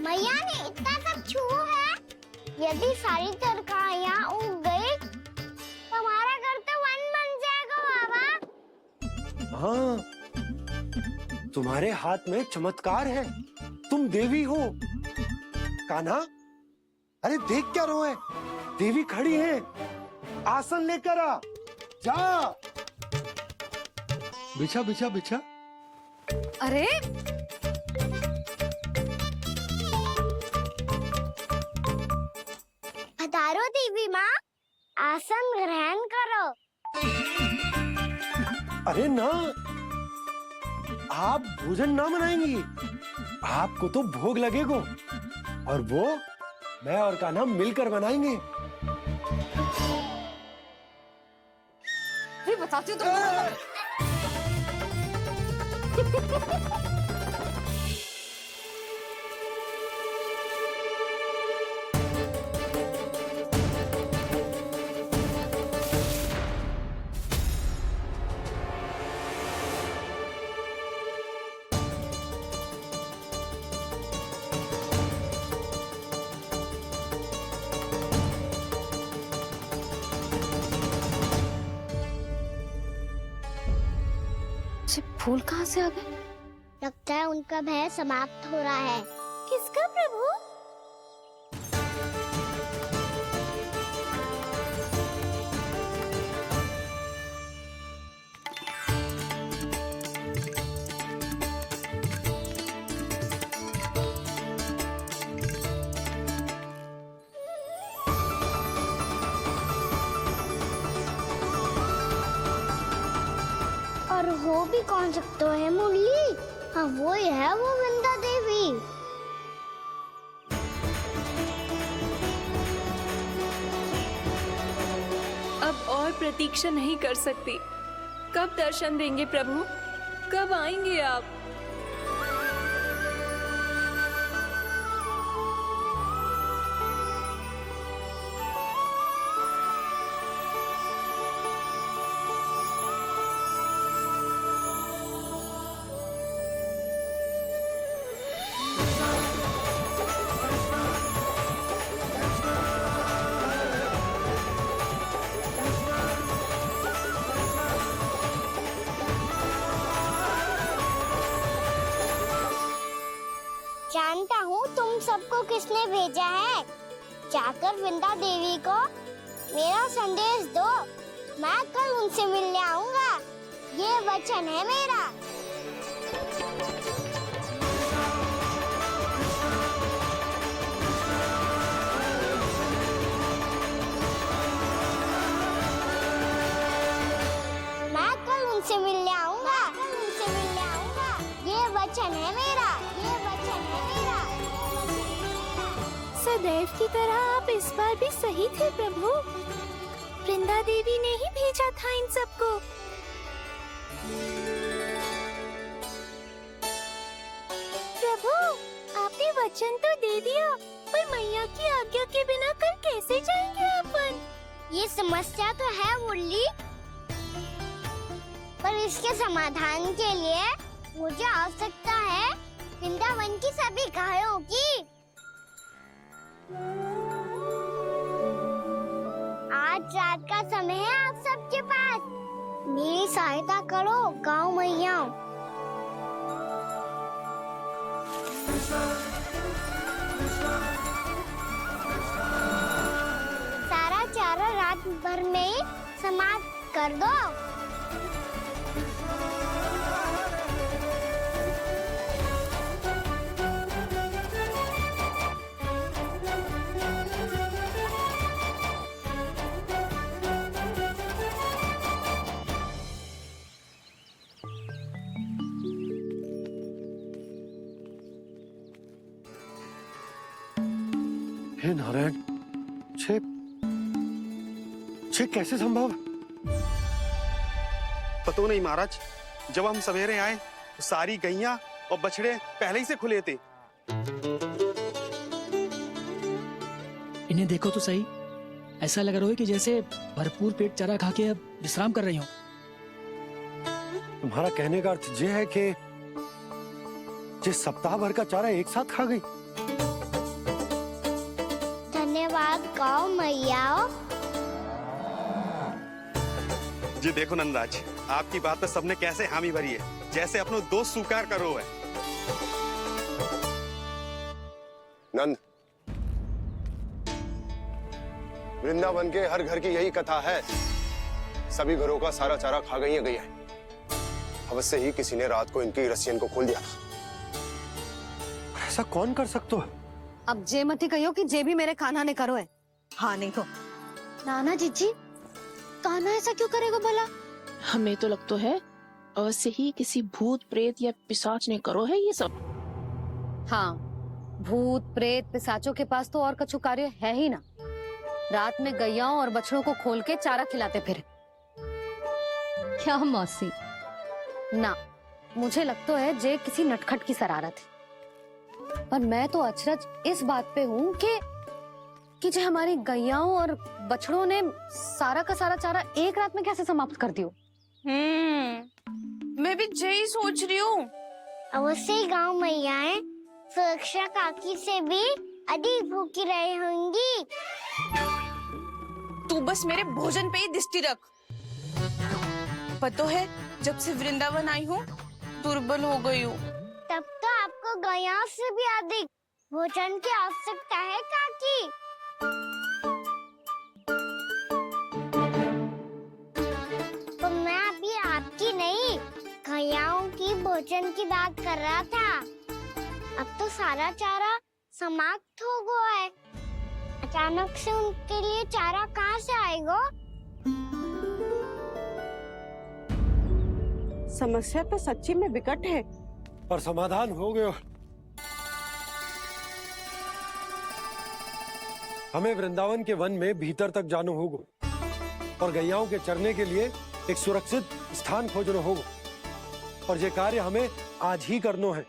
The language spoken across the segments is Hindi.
मैया ने इतना सब छुआ है। यदि सारी तरकारियां उग गई तो हमारा घर तो वन बन जाएगा बाबा। हाँ, तुम्हारे हाथ में चमत्कार है। तुम देवी हो। कान्हा, अरे देख क्या रोए? देवी खड़ी है। आसन लेकर आ। जा। बिछा बिछा बिछा। अरे पधारो देवी माँ, आसन ग्रहण करो। अरे ना, आप भोजन ना बनाएंगी। आपको तो भोग लगेगा और वो मैं और कान्हा मिलकर बनाएंगे। बताती हूँ तुमको। फूल कहाँ से आ गए? लगता है उनका भय समाप्त हो रहा है। किसका प्रभु? और हो भी कौन सकता है मुरली? हाँ वो ही है, वो वृंदा देवी। अब और प्रतीक्षा नहीं कर सकती। कब दर्शन देंगे प्रभु? कब आएंगे आप? जानता हूँ तुम सबको किसने भेजा है। जाकर वृंदा देवी को मेरा संदेश दो। मैं कल उनसे मिलने आऊंगा। ये वचन है मेरा। मैं कल उनसे मिलने आऊंगा। ये वचन है मेरा। सदैव की तरह आप इस बार भी सही थे प्रभु। वृंदा देवी ने ही भेजा था इन सबको। प्रभु, आपने वचन तो दे दिया, पर मैया की आज्ञा के बिना कल कैसे जाएंगे अपन? ये समस्या तो है मुरली, पर इसके समाधान के लिए मुझे आवश्यकता है वृंदावन की सभी गायों की। आज रात का समय है आप सबके पास। मेरी सहायता करो गाँव मैया। सारा चारा रात भर में ही समाप्त कर दो। हे नारायण, छे कैसे संभव? पता नहीं महाराज, जब हम सवेरे आए तो सारी गैया और बछड़े पहले ही से खुले थे। इन्हें देखो तो सही, ऐसा लग रहा है कि जैसे भरपूर पेट चारा खा के अब विश्राम कर रही हूँ। तुम्हारा कहने का अर्थ ये है कि जिस सप्ताह भर का चारा एक साथ खा गई। आओ मैया आओ। जी देखो नंदराज, आपकी बात पे सबने कैसे हामी भरी है, जैसे अपनो दोस्त स्वीकार करो है। नंद, वृंदावन के हर घर की यही कथा है। सभी घरों का सारा चारा खा गई है। अवश्य ही किसी ने रात को इनकी रस्सियन को खोल दिया था। ऐसा कौन कर सकता है? अब जे मती कहियो कि जे भी मेरे कान्हा ने करो है। हाँ नहीं तो नाना जीजी, कान्हा ऐसा क्यों करेगा भला? हमें तो लगता है अवश्य ही किसी भूत प्रेत या पिशाच ने करो है ये सब। हाँ, भूत प्रेत पिशाचों के पास तो और कछु कार्य है ही ना। रात में गैयाओं और बछड़ों को खोल के चारा खिलाते फिर। क्या मौसी? ना, मुझे लगता है जे किसी नटखट की शरारत है। पर मैं तो अचरज इस बात पे हूँ कि जे हमारी गैयाओं और बछड़ों ने सारा का सारा चारा एक रात में कैसे समाप्त कर दियो। मैं भी यही सोच रही हूँ। अवश्य ही गाँव मैयाएं सुरक्षा काकी से भी अधिक भूखी रही होंगी। तू बस मेरे भोजन पे ही दृष्टि रख। पता है जब से वृंदावन आई हूँ दुर्बल हो गई हूँ। तब तो आपको गैया से भी अधिक भोजन की आवश्यकता है काकी। तो मैं अभी आपकी नहीं, गैयाओं की भोजन की बात कर रहा था। अब तो सारा चारा समाप्त हो गया है। अचानक से उनके लिए चारा कहाँ से आएगा? समस्या तो सच्ची में विकट है, पर समाधान हो गया। हमें वृंदावन के वन में भीतर तक जाना होगा और गैयाओं के चरने के लिए एक सुरक्षित स्थान खोजना होगा। और ये कार्य हमें आज ही करना है।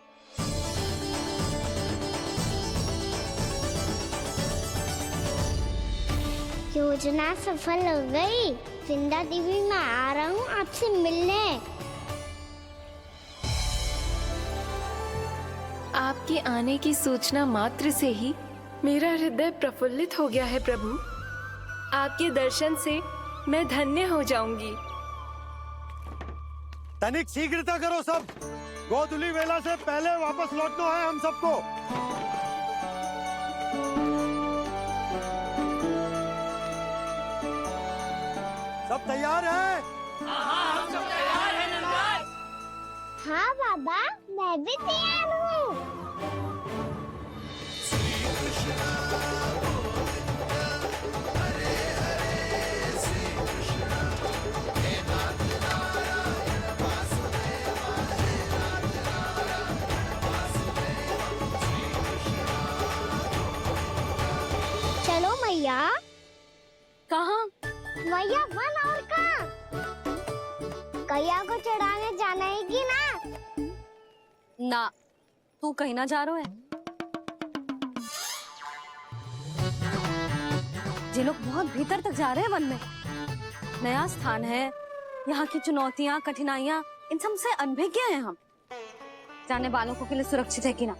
योजना सफल हो गई। वृंदा देवी, मैं आ रहा हूँ आपसे मिलने। आपके आने की सूचना मात्र से ही मेरा हृदय प्रफुल्लित हो गया है प्रभु। आपके दर्शन से मैं धन्य हो जाऊंगी। तनिक शीघ्रता करो सब। गोधुली वेला से पहले वापस लौटना है हम सबको। सब तैयार है? हाँ बाबा, मैं भी तैयार हूँ। चलो मैया। कहाँ? मैया वन और कहाँ? गैया को चढ़ाने जाना है कि ना? ना, तू कहीं ना जा रहा है। ये लोग बहुत भीतर तक जा रहे हैं वन में। नया स्थान है, यहाँ की चुनौतियाँ, कठिनाइयाँ, इन सब से अनभिज्ञ हैं हम। जाने वालों के लिए सुरक्षित है कि ना?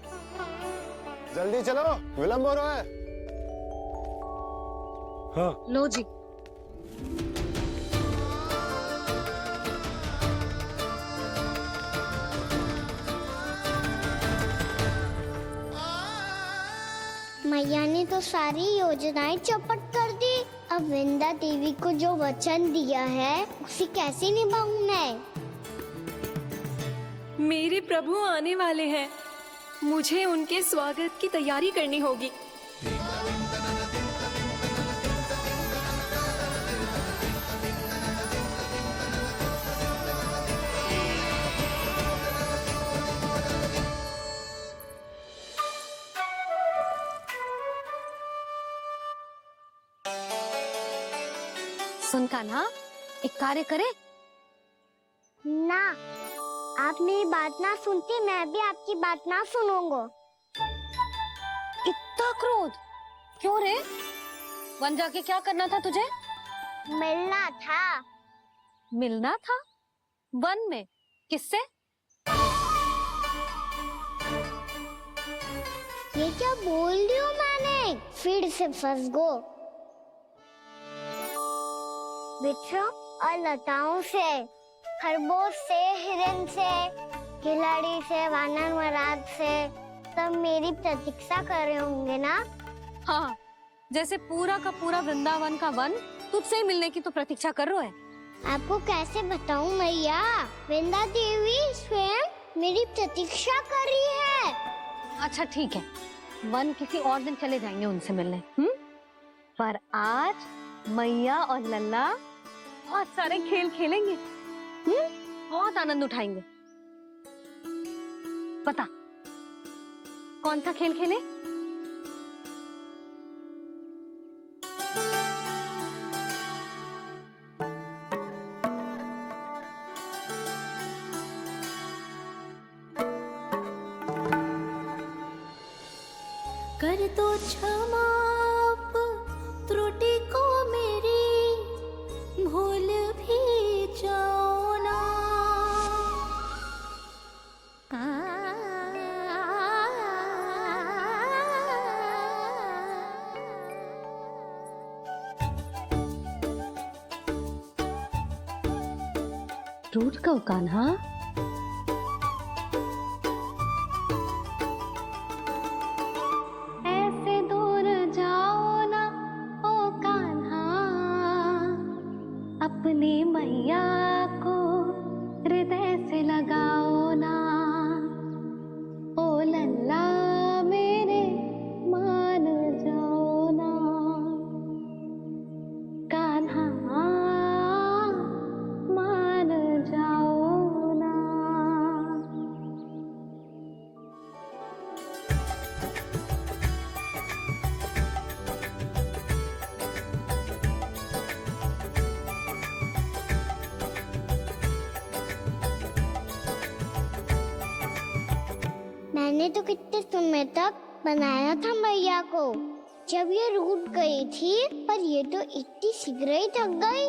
जल्दी चलो, विलंब हो रहा है। हाँ। लो जी। मैया ने तो सारी योजनाएं चौपट कर दी। अब वृंदा देवी को जो वचन दिया है उसे कैसे निभाऊं मैं? मेरे प्रभु आने वाले हैं, मुझे उनके स्वागत की तैयारी करनी होगी। सुन कान्हा, एक कार्य करे। ना, आप मेरी बात ना सुनती, मैं भी आपकी बात ना सुनूंगा। इतना क्रोध क्यों रे? वन जाके क्या करना था तुझे? मिलना था। मिलना था? वन में? किससे? ये क्या बोल रही हूँ मैंने? फिर से फंस गो। वृक्षों और लताओं से, खरगोश से, हिरन से, खिलाड़ी से, वानर महाराज से, सब मेरी प्रतीक्षा कर रहे होंगे ना? हाँ, जैसे पूरा का पूरा वृंदावन का वन तुझसे मिलने की तो प्रतीक्षा कर रहा है। आपको कैसे बताऊं मैया, वृंदा देवी स्वयं मेरी प्रतीक्षा कर रही है। अच्छा ठीक है, वन किसी और दिन चले जाएंगे उनसे मिलने, पर आज मैया और लल्ला बहुत सारे खेल खेलेंगे, बहुत आनंद उठाएंगे। बता कौन सा खेल खेले? कर दो क्षमा त्रुटि को मेरी, भूल भी जाओ ना। टूट का कान्हा, ऐसे दूर जाओ ना ओ कान्हा, अपनी मैया को हृदय से लगाओ ना। ओ लल्ला मेरे मान जाओ ना, कान्हा मान जाओ ना। मैंने तो कितने समय तक बनाया था मैया को, जब ये रूठ गई थी, पर ये तो इतनी शीघ्र ही थक गई।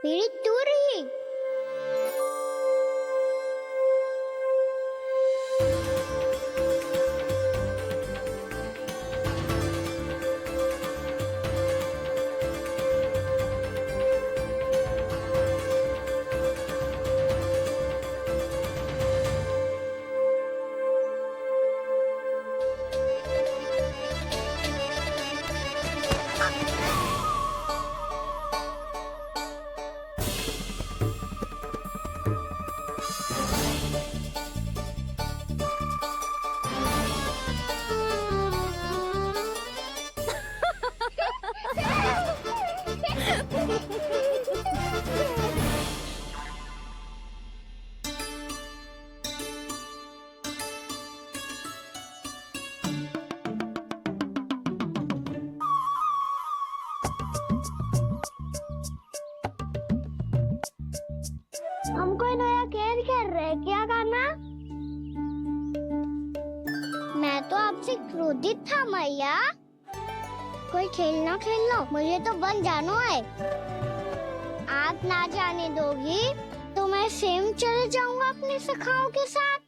मेरी तू रही। हमको नया खेल खेल रहे क्या करना? मैं तो आपसे क्रोधित था मैया। कोई खेलना खेलना, मुझे तो बन जाना है। आप ना जाने दोगी तो मैं स्वयं चले जाऊंगा अपने सखाओं के साथ।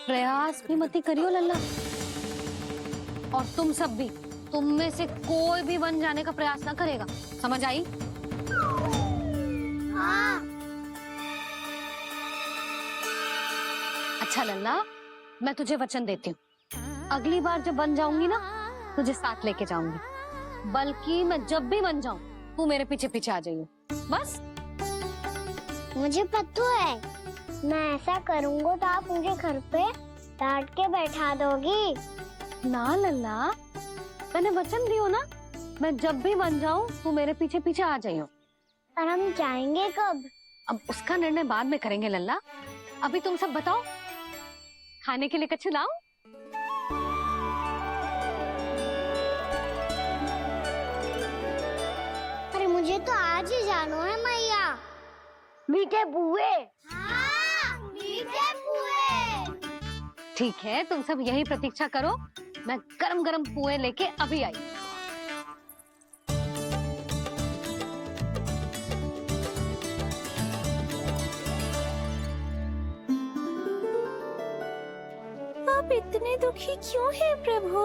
प्रयास भी मत करियो लल्ला, और तुम सब भी, तुम में से कोई भी वन जाने का प्रयास ना करेगा, समझ आई? हाँ। अच्छा लल्ला, मैं तुझे वचन देती हूँ, अगली बार जब बन जाऊंगी ना, तुझे साथ लेके जाऊंगी। बल्कि मैं जब भी बन जाऊं, तू मेरे पीछे पीछे आ जाइयो, बस। मुझे पता है, मैं ऐसा करूंगा तो आप मुझे घर पे डांट के बैठा दोगी। ना लल्ला, मैंने वचन दियो ना, मैं जब भी बन जाऊं, तू मेरे पीछे पीछे आ जाइयो। पर हम जाएंगे कब? अब उसका निर्णय बाद में करेंगे लल्ला। अभी तुम सब बताओ, खाने के लिए कुछ लाऊं? अरे मुझे तो आज ही जाना है मैया। मीठे बुए। हाँ, मीठे बुए। ठीक है, तुम सब यही प्रतीक्षा करो, मैं गरम गरम पुए लेके अभी आई। दुखी क्यों है प्रभु?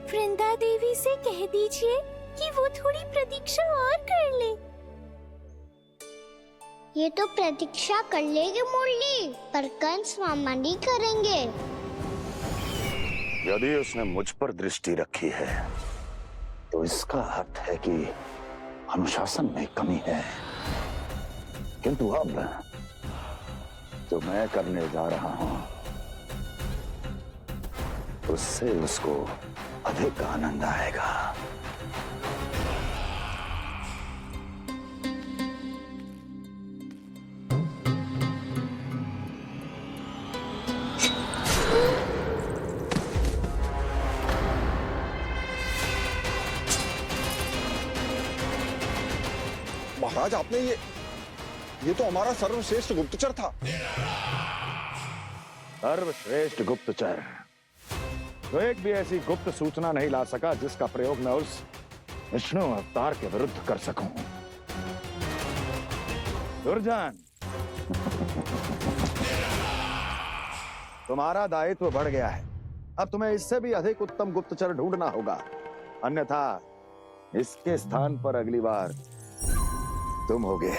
वृंदा देवी से कह दीजिए कि वो थोड़ी प्रतीक्षा और कर ले। ये तो प्रतीक्षा कर लेगी मुरली, पर कंस मामा नहीं करेंगे। यदि उसने मुझ पर दृष्टि रखी है तो इसका अर्थ है कि अनुशासन में कमी है। किंतु अब जो मैं करने जा रहा हूं उससे उसको अधिक आनंद आएगा। महाराज, आपने ये तो हमारा सर्वश्रेष्ठ गुप्तचर था। सर्वश्रेष्ठ गुप्तचर तो एक भी ऐसी गुप्त सूचना नहीं ला सका जिसका प्रयोग मैं उस विष्णु अवतार के विरुद्ध कर सकूं। दुर्जन, तुम्हारा दायित्व बढ़ गया है। अब तुम्हें इससे भी अधिक उत्तम गुप्तचर ढूंढना होगा, अन्यथा इसके स्थान पर अगली बार तुम होगे।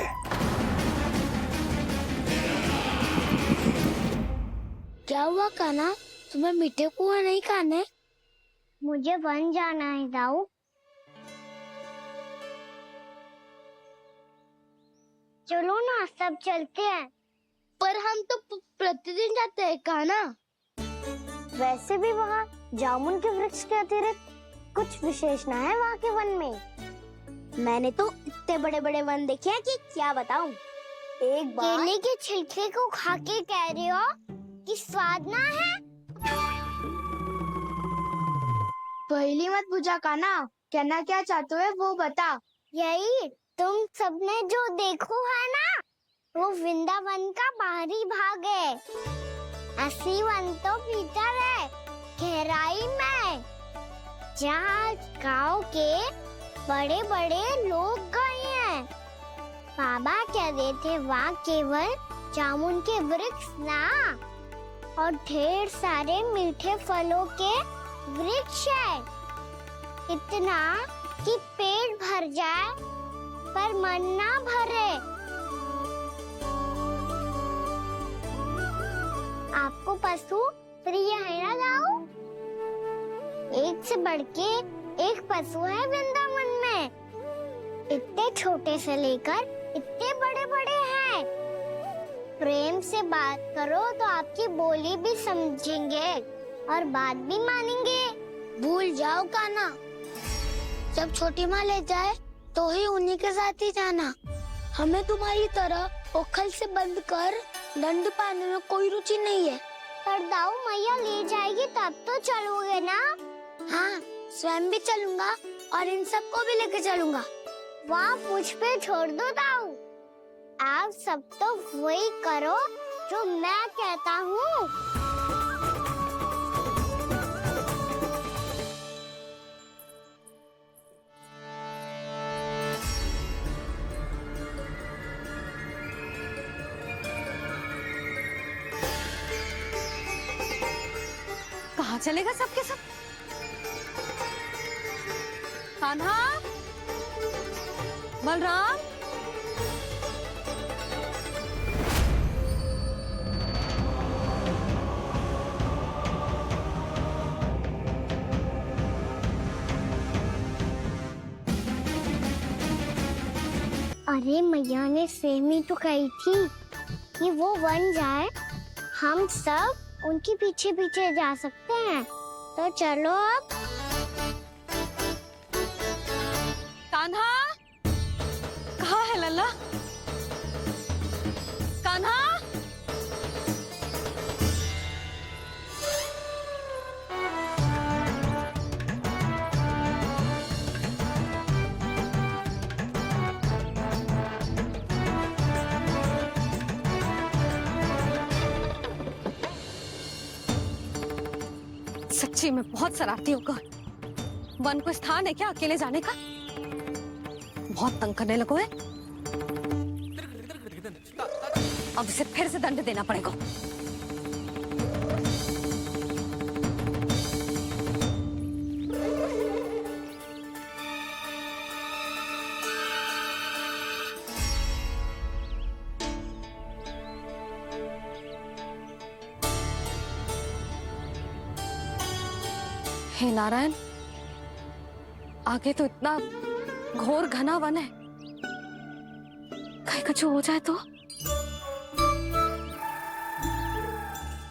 क्या हुआ कान्हा, तुम्हें मीठे कुआं नहीं खाने? मुझे वन जाना है दाऊ। चलो ना, सब चलते हैं। पर हम तो प्रतिदिन जाते हैं कान्हा। वैसे भी वहाँ जामुन के वृक्ष के अतिरिक्त कुछ विशेष ना है वहाँ के वन में। मैंने तो इतने बड़े बड़े वन देखे हैं कि क्या बताऊं। एक बार केले के छिलके को खा के कह रहे हो कि स्वाद ना है? पहली मत पूछा कान्हा, कहना क्या चाहते हो वो बता। यही तुम सबने जो देखो है ना, वो वृंदावन का बाहरी भाग है। असली वन तो भीतर है, गहराई में, जहाँ गाँव के बड़े बड़े लोग गए हैं। बाबा कह रहे थे वहाँ केवल जामुन के वृक्ष ना, और ढेर सारे मीठे फलों के वृक्ष है। इतना कि पेट भर जाए पर मन ना भरे। आपको पशु प्रिय है ना दाऊ? एक से बढ़ के एक पशु है वृंदावन में। इतने छोटे से लेकर इतने बड़े बड़े हैं। प्रेम से बात करो तो आपकी बोली भी समझेंगे और बात भी मानेंगे। भूल जाओ कान्हा, जब छोटी माँ ले जाए तो ही उन्हीं के साथ ही जाना। हमें तुम्हारी तरह ओखल से बंद कर दंड पाने में कोई रुचि नहीं है। पर दाऊ मैया ले जाएगी तब तो चलोगे ना? हाँ, स्वयं भी चलूंगा और इन सबको भी लेके चलूंगा। वाह, मुझ पे छोड़ दो दाऊ। आप सब तो वही करो जो मैं कहता हूँ। कहाँ चलेगा सबके सब? कान्हा, बलराम, अरे मैया ने सेमी तो कही थी कि वो वन जाए, हम सब उनके पीछे पीछे जा सकते हैं। तो चलो अब। कान्हा, कहाँ है लल्ला? कान्हा, सच्ची में बहुत शरारती होगा। वन को स्थान है क्या अकेले जाने का? बहुत तंग करने लगो है। अब इसे फिर से दंड देना पड़ेगा। हे नारायण, आगे तो इतना घोर घना वन है, कहीं कुछ हो जाए तो,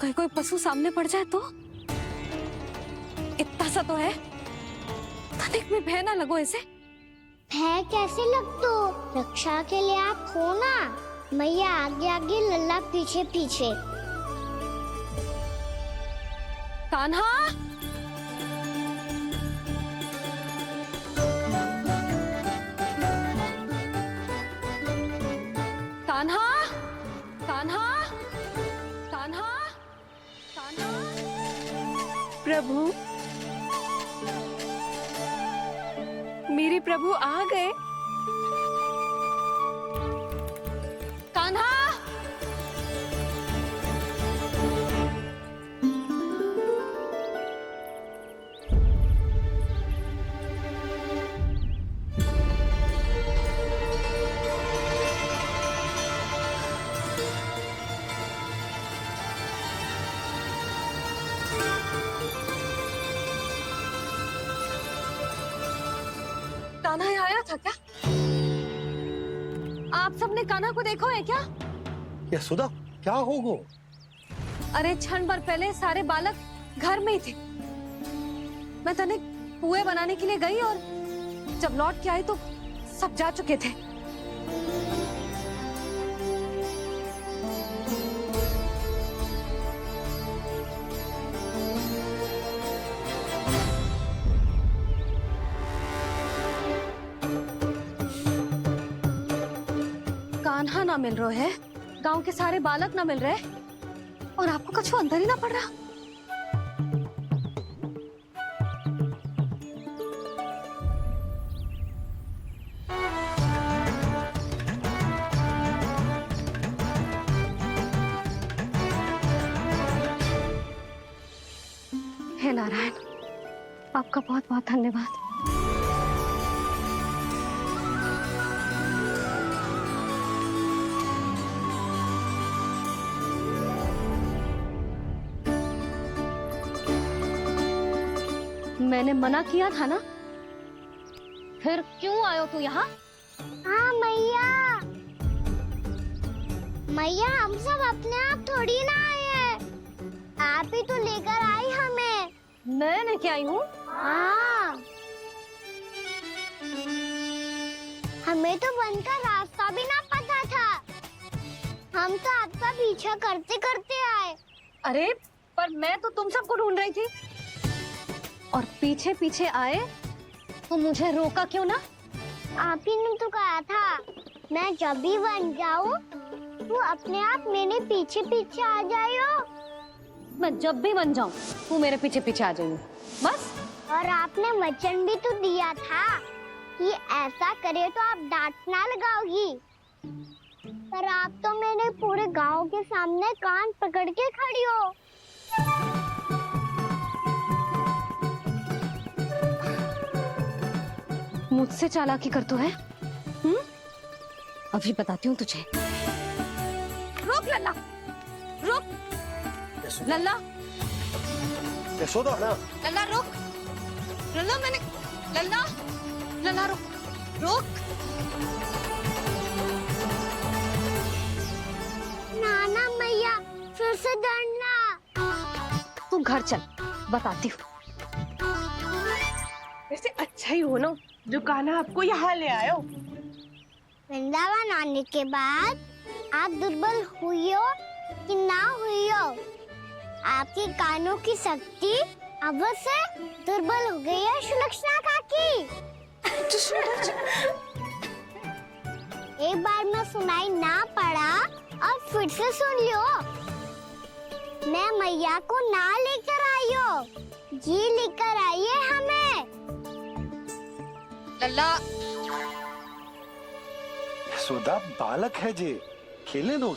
कहीं कोई पशु सामने पड़ जाए तो, इतना सा तो है, तनिक में भय ना लगो ऐसे। भय कैसे लगतो? रक्षा के लिए आप हो ना। मैया आगे आगे, लल्ला पीछे पीछे। कान्हा, कान्हा, कान्हा, कान्हा, कान्हा। प्रभु, मेरे प्रभु आ गए। कान्हा, कान्हा यहाँ आया था क्या? आप सबने कान्हा को देखो है क्या? यशोदा, क्या होगो? अरे क्षण भर पहले सारे बालक घर में ही थे। मैं तनिक पुए बनाने के लिए गई और जब लौट के आई तो सब जा चुके थे। कान्हा ना मिल रहे है, गांव के सारे बालक ना मिल रहे, और आपको कछु अंदर ही ना पड़ रहा। हे नारायण, आपका बहुत बहुत धन्यवाद। मैंने मना किया था ना, फिर क्यों आयो तू यहाँ? हाँ मैया, मैया हम सब अपने आप थोड़ी ना आए हैं, आप ही तो लेकर आई हमें। मैं लेके आई हूँ? हाँ, हमें तो वन का रास्ता भी ना पता था, हम तो आपका पीछा करते करते आए। अरे पर मैं तो तुम सबको ढूंढ रही थी, और पीछे पीछे आए तो मुझे रोका क्यों ना? आप ही ने तो कहा था मैं जब भी बन जाऊं तो अपने आप मेरे पीछे पीछे आ जाओ। मैं जब भी बन जाऊं तू मेरे पीछे पीछे आ जाइयो बस। और आपने वचन भी तो दिया था कि ऐसा करे तो आप डांट ना लगाओगी, पर आप तो मेरे पूरे गांव के सामने कान पकड़ के खड़ी हो। मुझसे चालाकी कर तो है? अभी बताती हूँ तुझे। रुक लल्ला, रुक लल्ला, यशोदा ना, लल्ला रुक, लल्ला मैंने, लल्ला, लल्ला रुक, रुक। नाना मैया फिर से डरना। तू घर चल, बताती हूँ। वैसे अच्छा ही हो ना जो कान्हा आपको यहाँ ले आयो। वृंदावन आने के बाद आप दुर्बल हुई हो कि ना हुई हो, आपके कानों की शक्ति अब से दुर्बल हो गई है सुलक्षणा काकी। एक बार में सुनाई ना पड़ा और फिर से सुन लो। मैं मैया को ना लेकर आई हो, जी लेकर आई है हमें। लल्ला, यशोदा बालक है जे, खेले दो।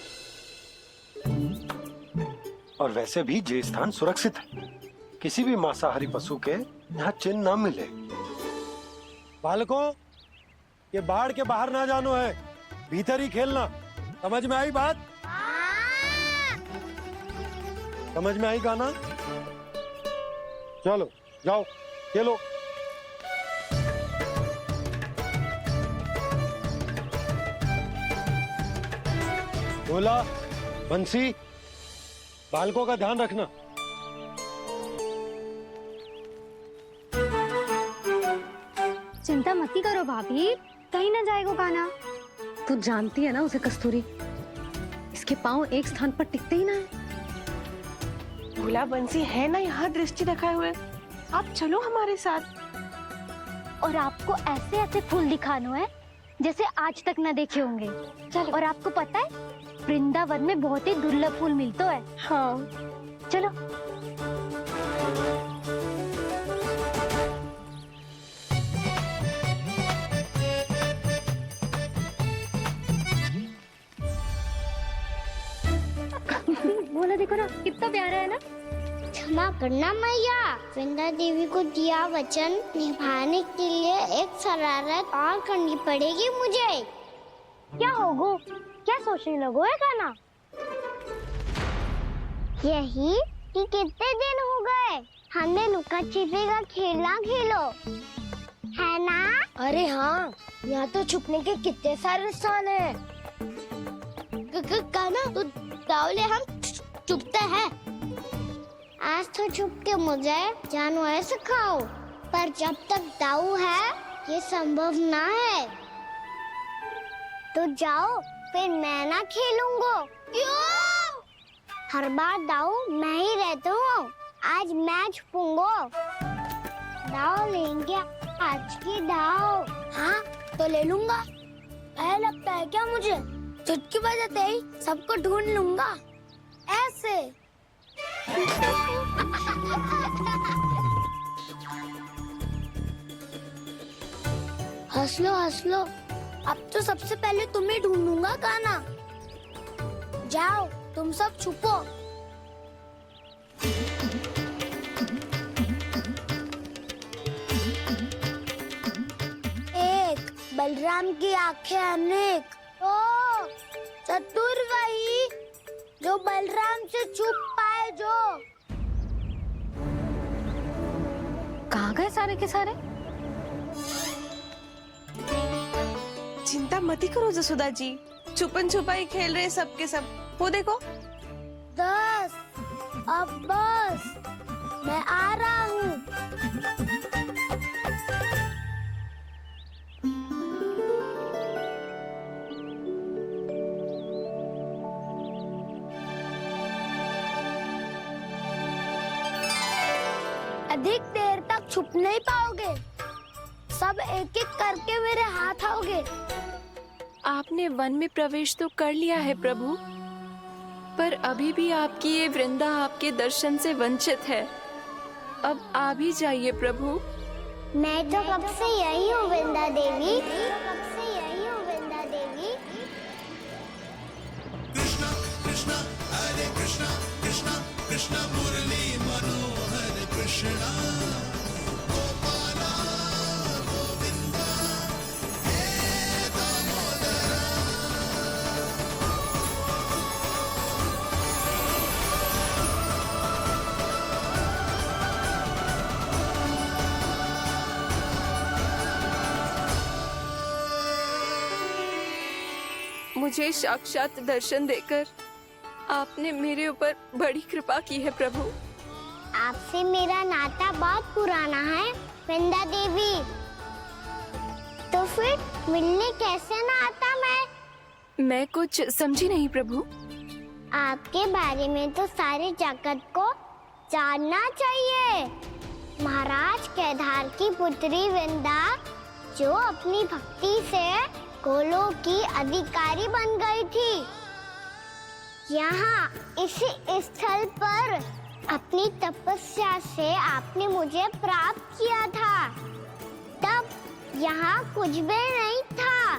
और वैसे भी जे स्थान सुरक्षित है, किसी भी मांसाहारी पशु के यहाँ चिन्ह ना मिले। बालकों, ये बाढ़ के बाहर ना जानो है, भीतर ही खेलना। समझ में आई बात? समझ में आई कान्हा? चलो जाओ। ये लो। बोला, बंसी, बालकों का ध्यान रखना। चिंता मत करो भाभी, कहीं ना जाएगा काना। तू जानती है ना उसे कस्तूरी, इसके पांव एक स्थान पर टिकते ही ना है। भोला बंसी है ना यहाँ दृष्टि रखाए हुए, आप चलो हमारे साथ। और आपको ऐसे ऐसे फूल दिखानो है जैसे आज तक न देखे होंगे। चलो। और आपको पता है वृंदावन में बहुत ही दुर्लभ फूल मिलते हैं। हाँ चलो। बोला देखो ना कितना प्यारा है ना। क्षमा करना मैया, वृंदा देवी को दिया वचन निभाने के लिए एक शरारत और करनी पड़ेगी मुझे। क्या होगो? क्या सोचने लगो है काना? यही कि कितने दिन हो गए हमने लुका छिपी का खेलना खेलो, है ना? अरे हाँ, यहाँ तो छुपने के कितने सारे स्थान है। काना तो दावले हम छुपते हैं। आज तो छुप के मुझे जानवर सिखाओ, पर जब तक दाऊ है ये संभव ना है। तो जाओ, फिर मैं ना खेलूंगा। क्यों? हर बार दाऊ मैं ही रहता हूँ, आज मैं छुपूंगा। दाऊ लेंगे आज की दाऊ। हाँ तो ले लूंगा। ऐसा लगता है क्या मुझे? चुटकी बजाते ही सबको ढूंढ लूंगा ऐसे। हंस लो, अब तो सबसे पहले तुम्हें ढूंढूंगा काना। जाओ तुम सब छुपो। एक बलराम की आंखें अनेक। ओ चतुर वही जो बलराम से छुप पाए। जो कहाँ गए सारे के सारे? चिंता मत करो जसोदा जी, छुपन छुपाई खेल रहे सब के सब। वो देखो 10 अब बस, मैं आ रहा हूँ। अधिक देर तक छुप नहीं पाओगे, सब एक एक करके मेरे हाथ आओगे। आपने वन में प्रवेश तो कर लिया है प्रभु, पर अभी भी आपकी ये वृंदा आपके दर्शन से वंचित है। अब आ भी जाइए प्रभु। मैं तो कब से यही हूँ वृंदा देवी, कब से यही हूँ वृंदा देवी। कृष्णा कृष्णा हरे कृष्णा, कृष्णा कृष्णा मुरली मनोहर कृष्णा। मुझे साक्षात दर्शन देकर आपने मेरे ऊपर बड़ी कृपा की है प्रभु। आपसे मेरा नाता बहुत पुराना है वृंदा देवी, तो फिर मिलने कैसे ना आता मैं कुछ समझी नहीं प्रभु। आपके बारे में तो सारे जगत को जानना चाहिए। महाराज केदार की पुत्री वृंदा, जो अपनी भक्ति से गोलों की अधिकारी बन गई थी, यहाँ इसी स्थल पर अपनी तपस्या से आपने मुझे प्राप्त किया था। तब यहाँ कुछ भी नहीं था।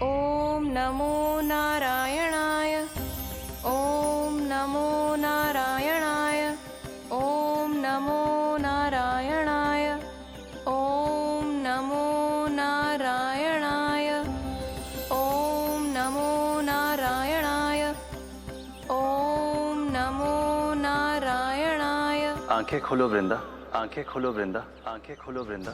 ओम नमो नारायणाय, ओम नमो नारायणाय, ओम नमो नारायणाय, ओम नमो नारायणाय, ओम नमो नारायणाय, ओम नमो नारायणाय। आंखें खोलो वृंदा, आंखें खोलो वृंदा, आंखें खोलो वृंदा।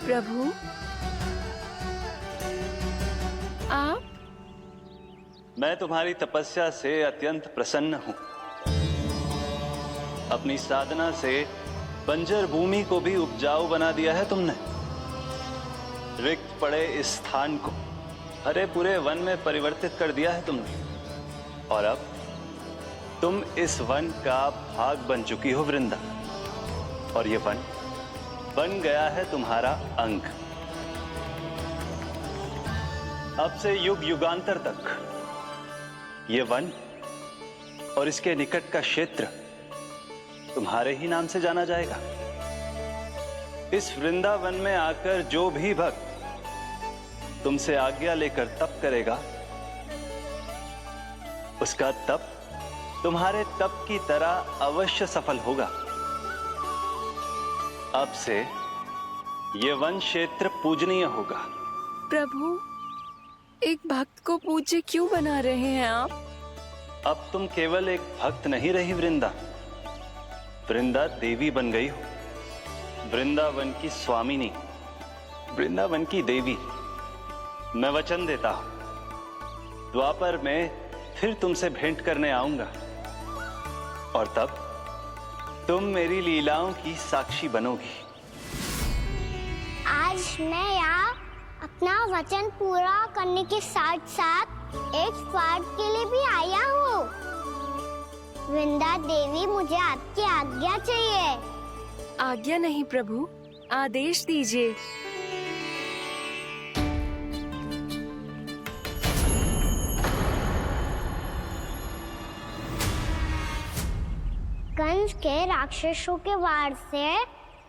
प्रभु आप? मैं तुम्हारी तपस्या से अत्यंत प्रसन्न हूं। अपनी साधना से बंजर भूमि को भी उपजाऊ बना दिया है तुमने। रिक्त पड़े इस स्थान को हरे पूरे वन में परिवर्तित कर दिया है तुमने। और अब तुम इस वन का भाग बन चुकी हो वृंदा। और ये वन बन गया है तुम्हारा अंग। अब से युग युगांतर तक ये वन और इसके निकट का क्षेत्र तुम्हारे ही नाम से जाना जाएगा। इस वृंदावन में आकर जो भी भक्त तुमसे आज्ञा लेकर तप करेगा, उसका तप तुम्हारे तप की तरह अवश्य सफल होगा। अब से यह वन क्षेत्र पूजनीय होगा। प्रभु, एक भक्त को पूज्य क्यों बना रहे हैं आप? अब तुम केवल एक भक्त नहीं रही वृंदा, वृंदा देवी बन गई हो। वृंदावन की स्वामिनी, वृंदावन की देवी। मैं वचन देता हूं, द्वापर में फिर तुमसे भेंट करने आऊंगा और तब तुम मेरी लीलाओं की साक्षी बनोगी। आज मैं यहाँ अपना वचन पूरा करने के साथ साथ एक स्वार्थ के लिए भी आया हूँ। वृंदा देवी, मुझे आपकी आज्ञा चाहिए। आज्ञा नहीं प्रभु, आदेश दीजिए। कंस के राक्षसों के वार से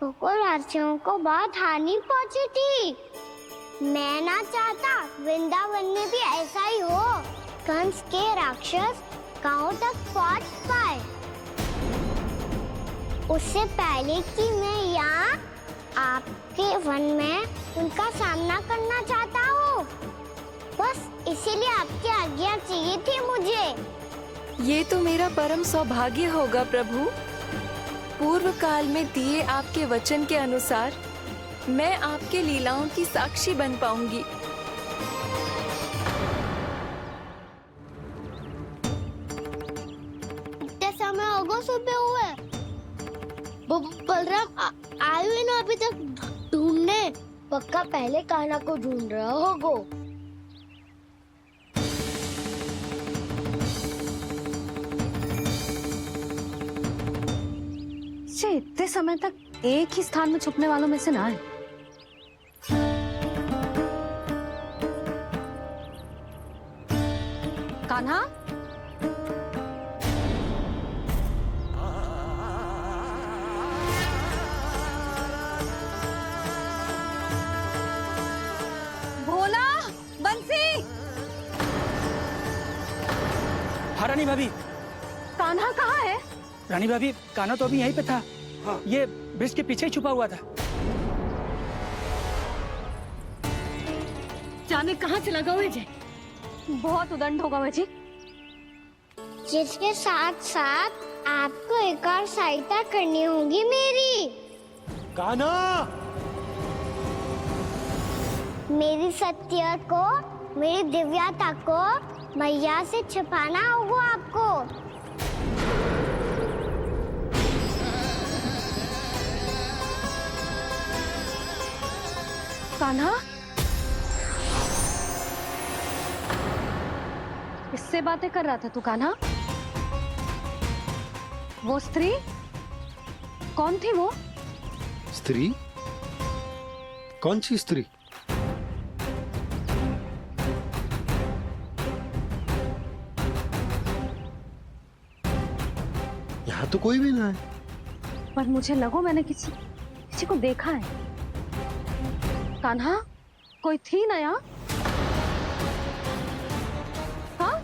गोकुलवासियों को बहुत हानि पहुंची थी। मैं ना चाहता वृंदावन में भी ऐसा ही हो। कंस के राक्षस गांव तक पहुंच पाए, उससे पहले कि मैं यहाँ आपके वन में उनका सामना करना चाहता हूँ। बस इसीलिए आपकी आज्ञा चाहिए थी मुझे। ये तो मेरा परम सौभाग्य होगा प्रभु। पूर्व काल में दिए आपके वचन के अनुसार मैं आपके लीलाओं की साक्षी बन पाऊंगी। इतना समय होगा सुबह हुए। बलराम आयु ही ना अभी तक ढूंढने। पक्का पहले कान्हा को ढूंढ रहा होगा। इतने समय तक एक ही स्थान में छुपने वालों में से ना है। कान्हा, भोला, बंसी। हाँ रानी भाभी। कान्हा कहाँ है? रानी भाभी, कान्हा तो अभी यहीं पे था। हाँ। ये ब्रिज के पीछे ही छुपा हुआ था। जाने कहाँ से लगा हुआ है? बहुत उदंड होगा मुझे। जिसके साथ साथ आपको एक और सहायता करनी होगी मेरी। कान्हा, मेरी सत्य को, मेरी दिव्यता को मैया से छिपाना होगा आपको। कान्हा, किससे बातें कर रहा था तू कान्हा? वो स्त्री कौन थी? वो स्त्री? कौन सी स्त्री? यहाँ तो कोई भी ना है। पर मुझे लगो मैंने किसी को देखा है। कान्हा, कोई थी ना यहाँ? हाँ?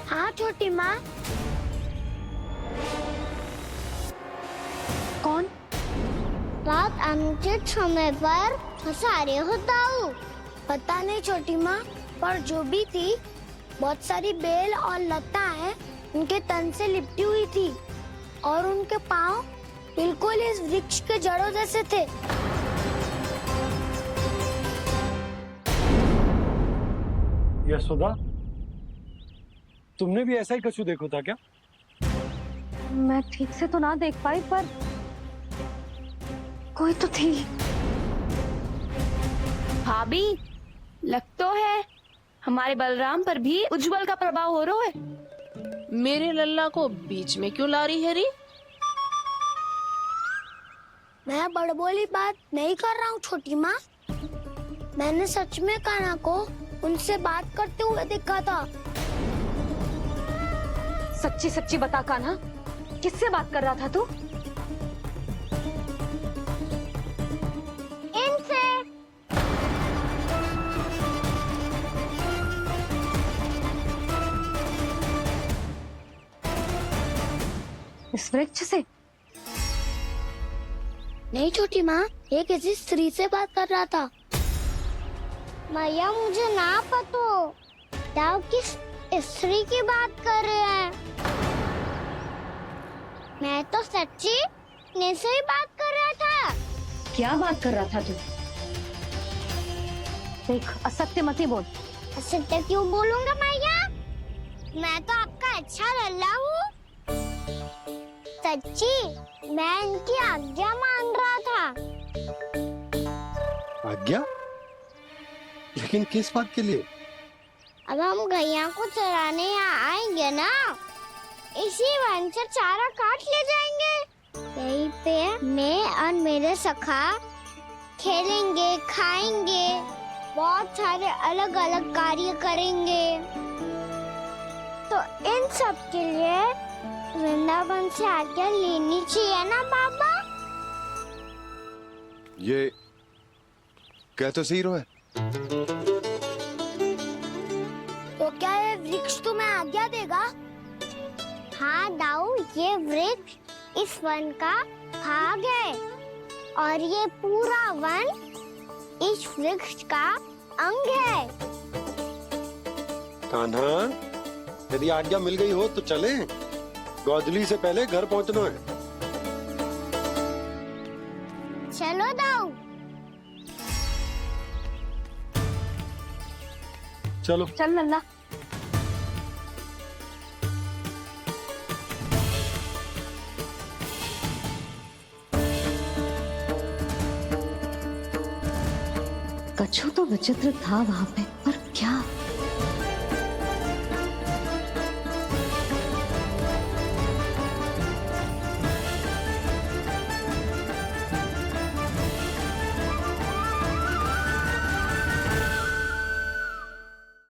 हाँ छोटी माँ। कौन? रात अनुचित समय पर सारे होता हूँ। पता नहीं छोटी माँ, पर जो भी थी बहुत सारी बेल और लता है उनके तन से लिपटी हुई थी और उनके पाँव बिल्कुल इस वृक्ष के जड़ों जैसे थे। यशोदा, तुमने भी ऐसा ही कछू देखो था क्या? मैं ठीक से तो ना देख पाई, पर कोई तो थी। भाभी, लग तो है हमारे बलराम पर भी उज्जवल का प्रभाव हो रहा है। मेरे लल्ला को बीच में क्यों ला रही है री? मैं बड़बोली बात नहीं कर रहा हूँ छोटी माँ। मैंने सच में कान्हा को उनसे बात करते हुए देखा था। सच्ची सच्ची बता कान्हा, किससे बात कर रहा था तू? इनसे। इस वृक्ष से? नहीं छोटी माँ, ये किसी स्त्री से बात कर रहा था। मैया मुझे ना पतो दाव किस स्त्री की बात कर रहे हैं। मैं तो सच्ची ने से ही बात कर रहा था। क्या बात कर रहा था तू? देख, असत्य मत ही बोल। असत्य क्यों बोलूंगा मैया? मैं तो आपका अच्छा लल्ला हूँ। सच्ची मैं इनकी आज्ञा मान रहा था। आज्ञा? लेकिन किस बात के लिए? अब हम गैया को चराने यहाँ आएंगे ना, इसी वन से चारा काट ले जाएंगे। यहीं पे मैं और मेरे सखा खेलेंगे, खाएंगे, बहुत सारे अलग अलग कार्य करेंगे। तो इन सब के लिए वृंदावन से आज्ञा लेनी चाहिए ना बाबा? ये कह तो सही रहो है। तो क्या ये वृक्ष तुम्हें आज्ञा देगा? हाँ दाऊ, ये वृक्ष इस वन का भाग है और ये पूरा वन इस वृक्ष का अंग है। कान्हा, यदि आज्ञा मिल गई हो तो चले। गोधली से पहले घर पहुंचना है। चलो दाऊ। चलो चल लल्ला। कछु तो विचित्र था वहां पे, पर क्या?